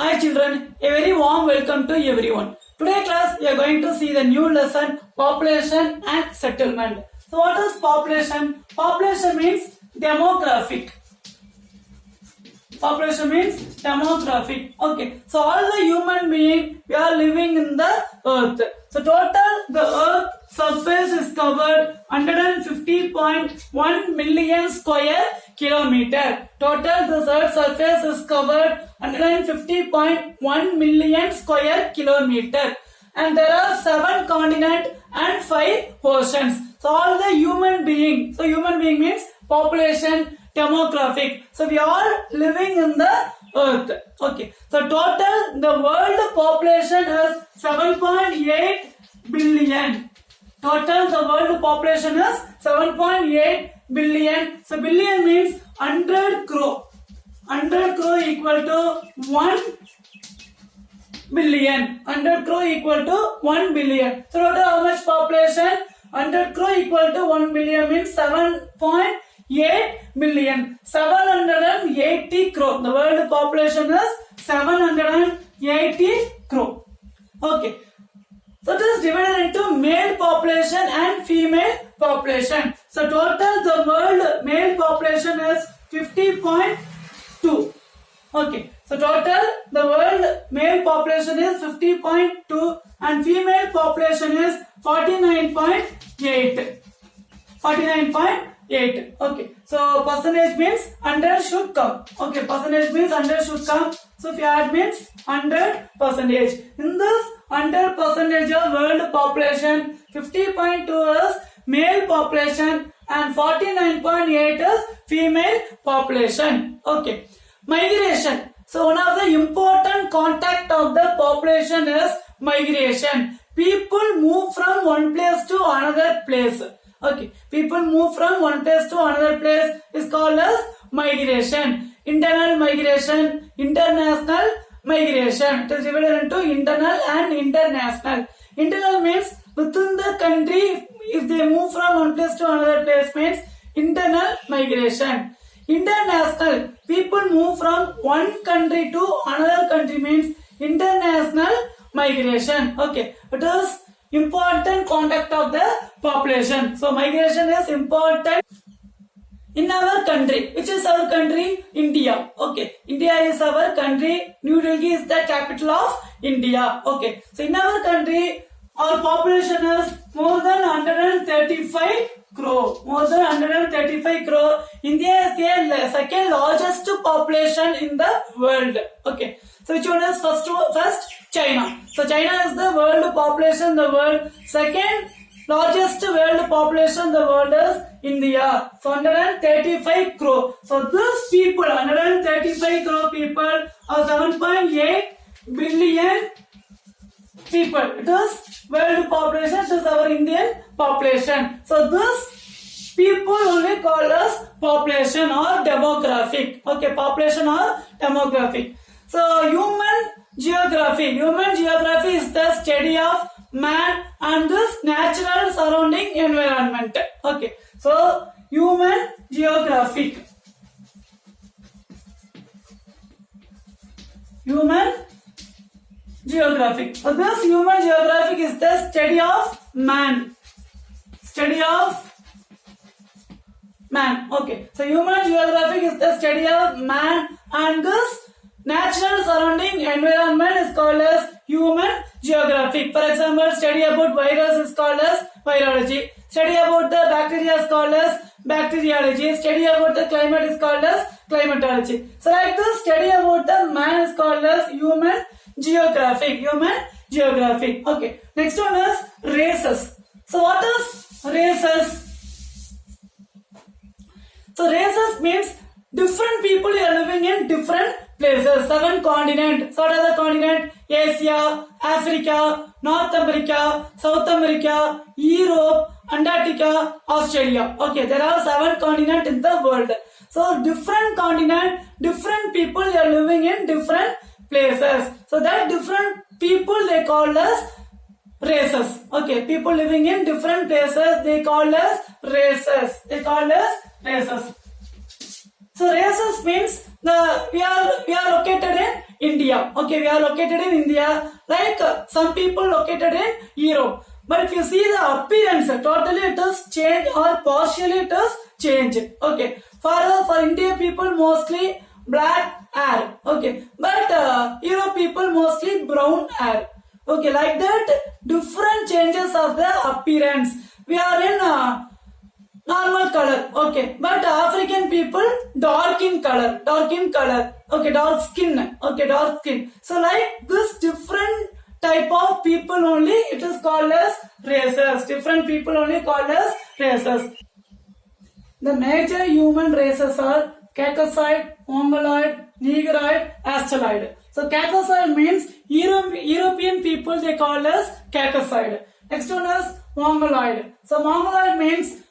Hi children, a very warm welcome to everyone. Today class we are going to see the new lesson population and settlement. So what is population? Population means demographic. Population means demographic. Okay, so all the human beings we are living in the earth. So total the earth surface is covered 150.1 million square kilometer. Total the earth surface is covered 150.1 million square kilometer. And there are 7 continents and 5 oceans. So all the human being. So human being means population, demographic. So we are living in the earth. Okay. So total the world population is 7.8 billion. Total the world population is 7.8 billion. So billion means 100 crore. 100 crore equal to 1 billion. 100 crore equal to 1 billion. So total how much population? 100 crore equal to 1 billion means 7.8 billion. 780 crore. The world population is 780 crore. Okay. So it is divided into male population and female population. So total the world male population is 50.2. Okay. So total the world male population is 50.2 and female population is 49.8. 49.8. Okay. So percentage means 100 should come. Okay. Percentage means 100 should come. So if you add means 100 percentage. In this 100 percentage of world population, 50.2 is male population and 49.8 is female population. Okay. Migration. So one of the important contact of the population is migration. People move from one place to another place. Okay. People move from one place to another place is called as migration. Internal migration, international migration. It is divided into internal and international. Internal means within the country, if they move from one place to another place means internal migration. International, people move from one country to another country means international migration. Okay, it is important contact of the population. So migration is important in our country. Which is our country? India. Okay, India is our country. New Delhi is the capital of India. Okay, so in our country our population is more than 135 crore. More than 135 crore. India is the second largest population in the world. Okay. So which one is first? China. So China is the world population in the world. Second largest world population in the world is India. So 135 crore. So these people, 135 crore people are 7.8 billion people. It is world population. It is our Indian population. So this people only called as population or demographic. Okay, population or demographic. So human geography. Human geography is the study of man and this natural surrounding environment. Okay, so human geographic. Human geographic. So this human geographic is the study of man. Study of man. Okay. So human geographic is the study of man and this natural surrounding environment is called as human geographic. For example, study about virus is called as virology. Study about the bacteria is called as bacteriology. Study about the climate is called as climatology. So like this, study about the man is called as human geographic. Human geographic. Okay. Next one is races. So what is races? So races means different people are living in different places. 7 continents. So what are the continents? Asia, Africa, North America, South America, Europe, Antarctica, Australia. Okay, there are 7 continents in the world. So different continent, different people are living in different places. So that different people they called as races. Okay, people living in different places they called as races. They called as races. So races means we are located in India. Okay, we are located in India. Like some people located in Europe. But if you see the appearance, totally it is changed or partially it is changed. Okay, for India people mostly black hair. Okay, but Europe people mostly brown hair. Okay, like that different changes of the appearance. We are in normal color. Okay, but African people dark in color. Okay, dark skin. Okay, dark skin. So like this different type of people only it is called as races. Different people only called as races. The major human races are Caucasoid, Mongoloid, Negroid, Australoid. So Caucasoid means European people they call as Caucasoid. Next one is Mongoloid. So Mongoloid means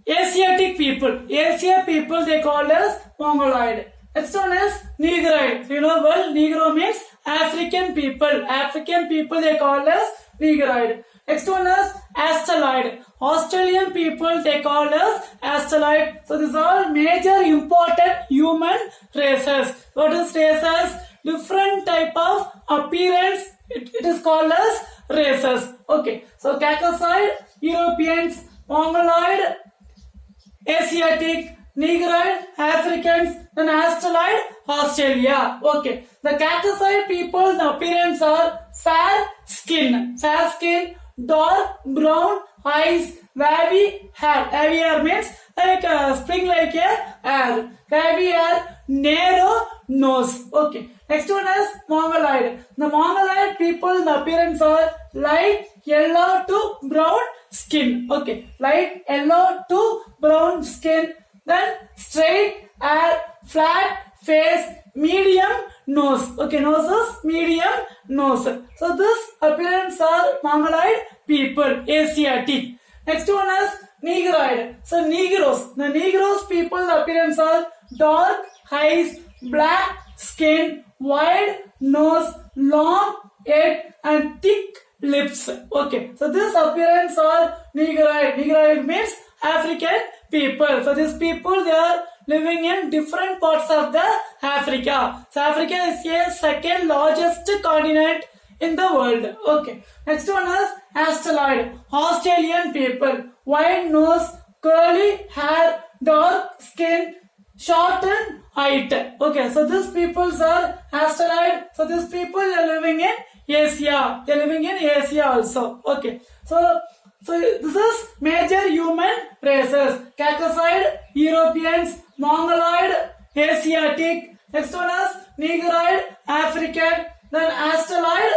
Asiatic people. Asia people they call as Mongoloid. Next one is Negroid. You know well, Negro means African people. African people they call as Negroid. Next one is Australoid. Australian people they call as Australoid. So these are all major important human races. What is races? Different type of appearance. It is called as races. Okay. So Caucasoid, Europeans, Mongoloid, Asiatic, Negroid, Africans, then Australoid, Australia. Okay. The Caucasoid people, the appearance are fair skin, dark brown eyes, wavy hair. Wavy hair means like spring like a hair. Wavy hair, narrow nose. Okay. Next one is Mongoloid. The Mongoloid people, the appearance are light yellow to brown skin. Okay. Light yellow to brown skin. Then straight hair, flat face, medium nose. Okay, nose is medium nose. So this appearance are Mongoloid people, Asiatic. Next one is Negroid. So Negroes. The Negroes people the appearance are dark eyes, black skin, wide nose, long head and thick lips. Okay, so this appearance are Negroid. Negroid means African people. So these people they are living in different parts of the Africa. So Africa is a second largest continent in the world. Okay. Next one is Australoid. Australian people. Wide nose, curly hair, dark skin, short and height. Okay. So these peoples are Australoid. So these people are living in Asia. They are living in Asia also. Okay. So this is major human races. Caucasoid, Europeans, Mongoloid, Asiatic. Next one is Negroid, African. Then Australoid,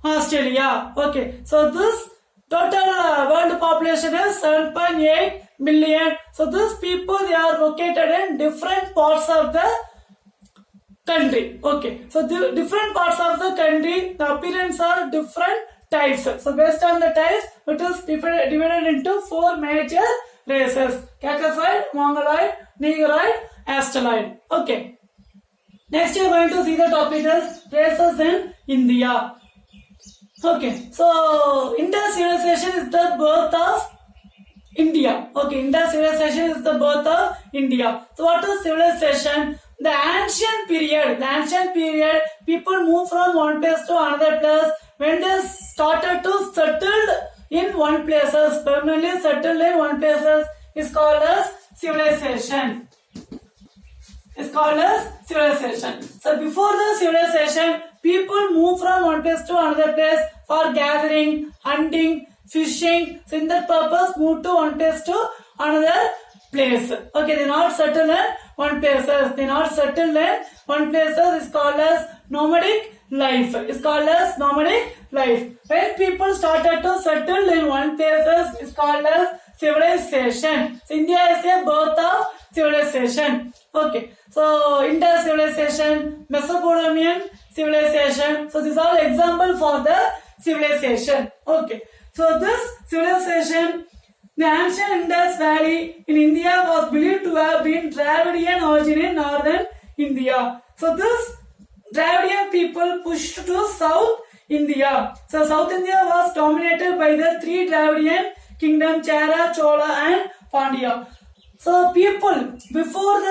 Australia. Okay. So this total world population is 7.8 billion. So these people they are located in different parts of the country. Okay. So the different parts of the country, the appearance are different types. So based on the types, it is divided into 4 major races. Caucasoid, Mongoloid, Negroid, Australoid. Okay. Next you are going to see the topic is races in India. Okay. So Indus civilization is the birth of India. Okay. Indus civilization is the birth of India. So what is civilization? The ancient period, people move from one place to another place. When they started to settle in one places, permanently settled in one places, is called as civilization. It's called as civilization. So before the civilization, people move from one place to another place for gathering, hunting, fishing. So in that purpose, move to one place to another place. Okay, they not settle in one places. They not settle in one places is called as nomadic life. It's called as nomadic life. When people started to settle in one places, it's called as civilization. So India is a birth of civilization. Okay. So Indus civilization, Mesopotamian civilization. So these are example for the civilization. Okay. So this civilization, the ancient Indus Valley in India was believed to have been Dravidian origin in northern India. So this Dravidian people pushed to South India. So South India was dominated by the 3 Dravidian kingdoms, Chera, Chola and Pandya. So people before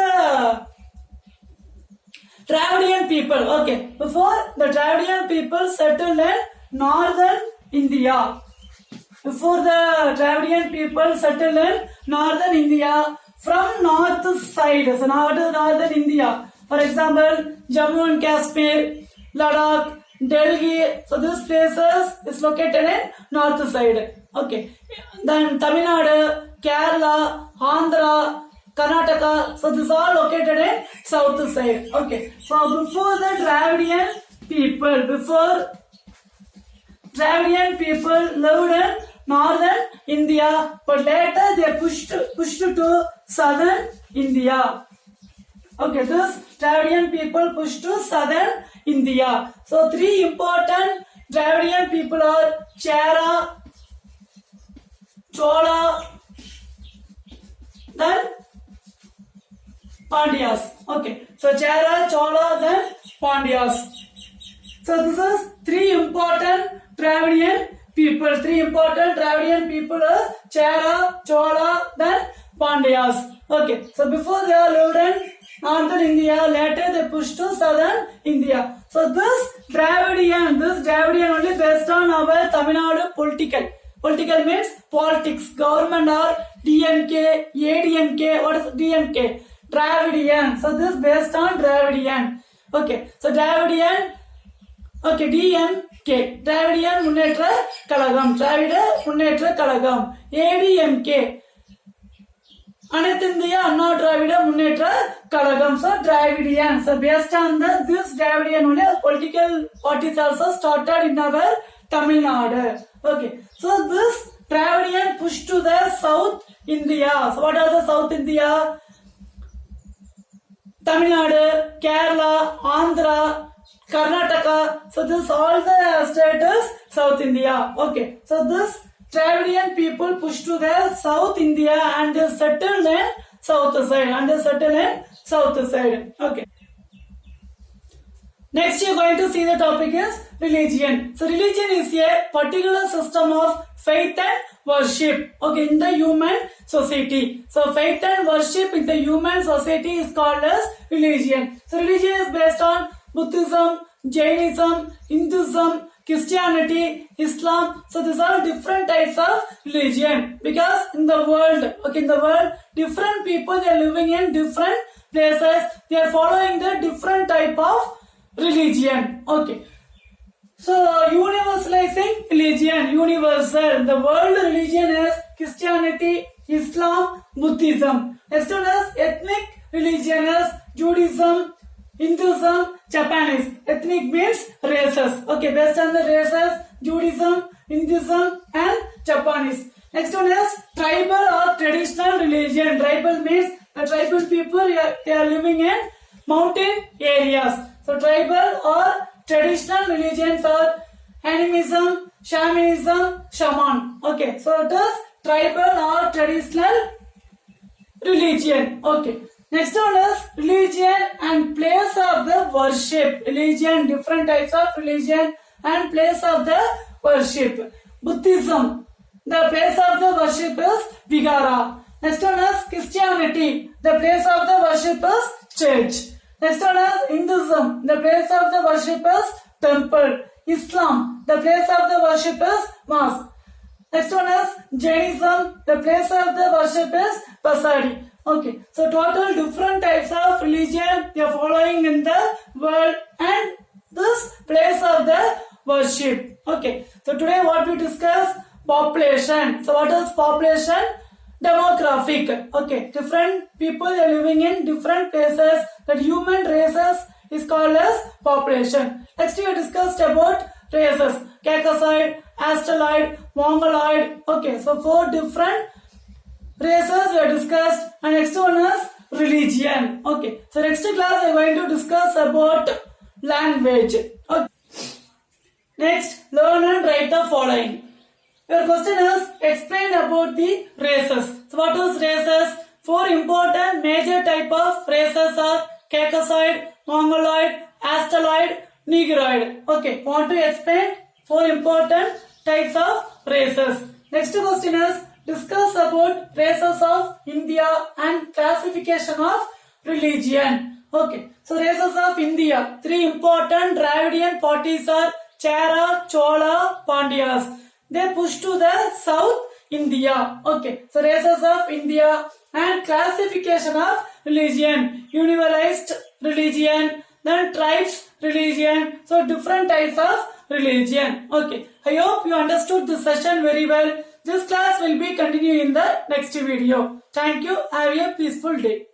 Dravidian people. Okay, before the Dravidian people settled in northern India. Before the Dravidian people settled in northern India from north side, so northern India. For example, Jammu and Kashmir, Ladakh, Delhi. So these places is located in north side. Okay. Then Tamil Nadu, Kerala, Andhra, Karnataka. So this all located in south side. Okay. So before the Dravidian people lived in northern India, but later they pushed to southern India. Okay, this Dravidian people pushed to southern India. So three important Dravidian people are Chera, Chola, then Pandyas. Okay, so Chera, Chola, then Pandyas. So this is three important Dravidian people. Three important Dravidian people are Chera, Chola, then Pandyas. Okay, so before they lived in northern India, later they pushed to southern India. So this Dravidian only based on our Tamil Nadu political. Political means politics, government or DMK, ADMK. What is DMK? Dravidian. So this based on Dravidian. Okay, so Dravidian. Okay, DMK. Dravidian Munnetra Kalagam. Dravida Munnetra Kalagam. ADMK. Anitha India Anna Dravida Munnetra Kalagam. So Dravidian. So based on this Dravidian only political parties also started in our Tamil Nadu. Okay. So this Dravidian pushed to the South India. So what are the South India? Tamil Nadu, Kerala, Andhra, Karnataka. So this all the states South India. Okay. So this Dravidian people pushed to the South India and they settled in south side. Okay. Next you are going to see the topic is religion. So religion is a particular system of faith and worship. Okay, in the human society. So faith and worship in the human society is called as religion. So religion is based on Buddhism, Jainism, Hinduism, Christianity, Islam. So these are different types of religion because in the world, different people they are living in different places. They are following the different type of religion. Okay. So universalizing religion, universal. The world religion is Christianity, Islam, Buddhism. Next one is ethnic religion is Judaism, Hinduism, Japanese. Ethnic means races. Okay, based on the races, Judaism, Hinduism and Japanese. Next one is tribal or traditional religion. Tribal means the tribal people they are living in mountain areas. So tribal or traditional religions are animism, shamanism, shaman. Okay, so it is tribal or traditional religion. Okay. Next one is religion and place of the worship. Religion, different types of religion and place of the worship. Buddhism, the place of the worship is Vigara. Next one is Christianity, the place of the worship is church. Next one is Hinduism, the place of the worship is temple. Islam, the place of the worship is mosque. Next one is Jainism, the place of the worship is Pasadi. Okay, so total different types of religion they are following in the world and this place of the worship. Okay, so today what we discuss population. So what is population? Demographic. Okay, different people are living in different places. That human races is called as population. Next we discussed about races: Caucasoid, Australoid, Mongoloid. Okay, so 4 different races we have discussed, and next one is religion. Okay, so next class we are going to discuss about language. Okay. Next, learn and write the following. Your question is explain about the races. So what is races? 4 important major type of races are Caucasoid, Mongoloid, Australoid, Negroid. Okay, want to explain 4 important types of races. Next question is discuss about races of India and classification of religion. Okay, so races of India. Three important Dravidian parties are Chera, Chola, Pandyas. They push to the south India. Okay, so races of India and classification of religion. Universalized religion, then tribes religion. So different types of religion. Okay, I hope you understood this session very well. This class will be continuing in the next video. Thank you. Have a peaceful day.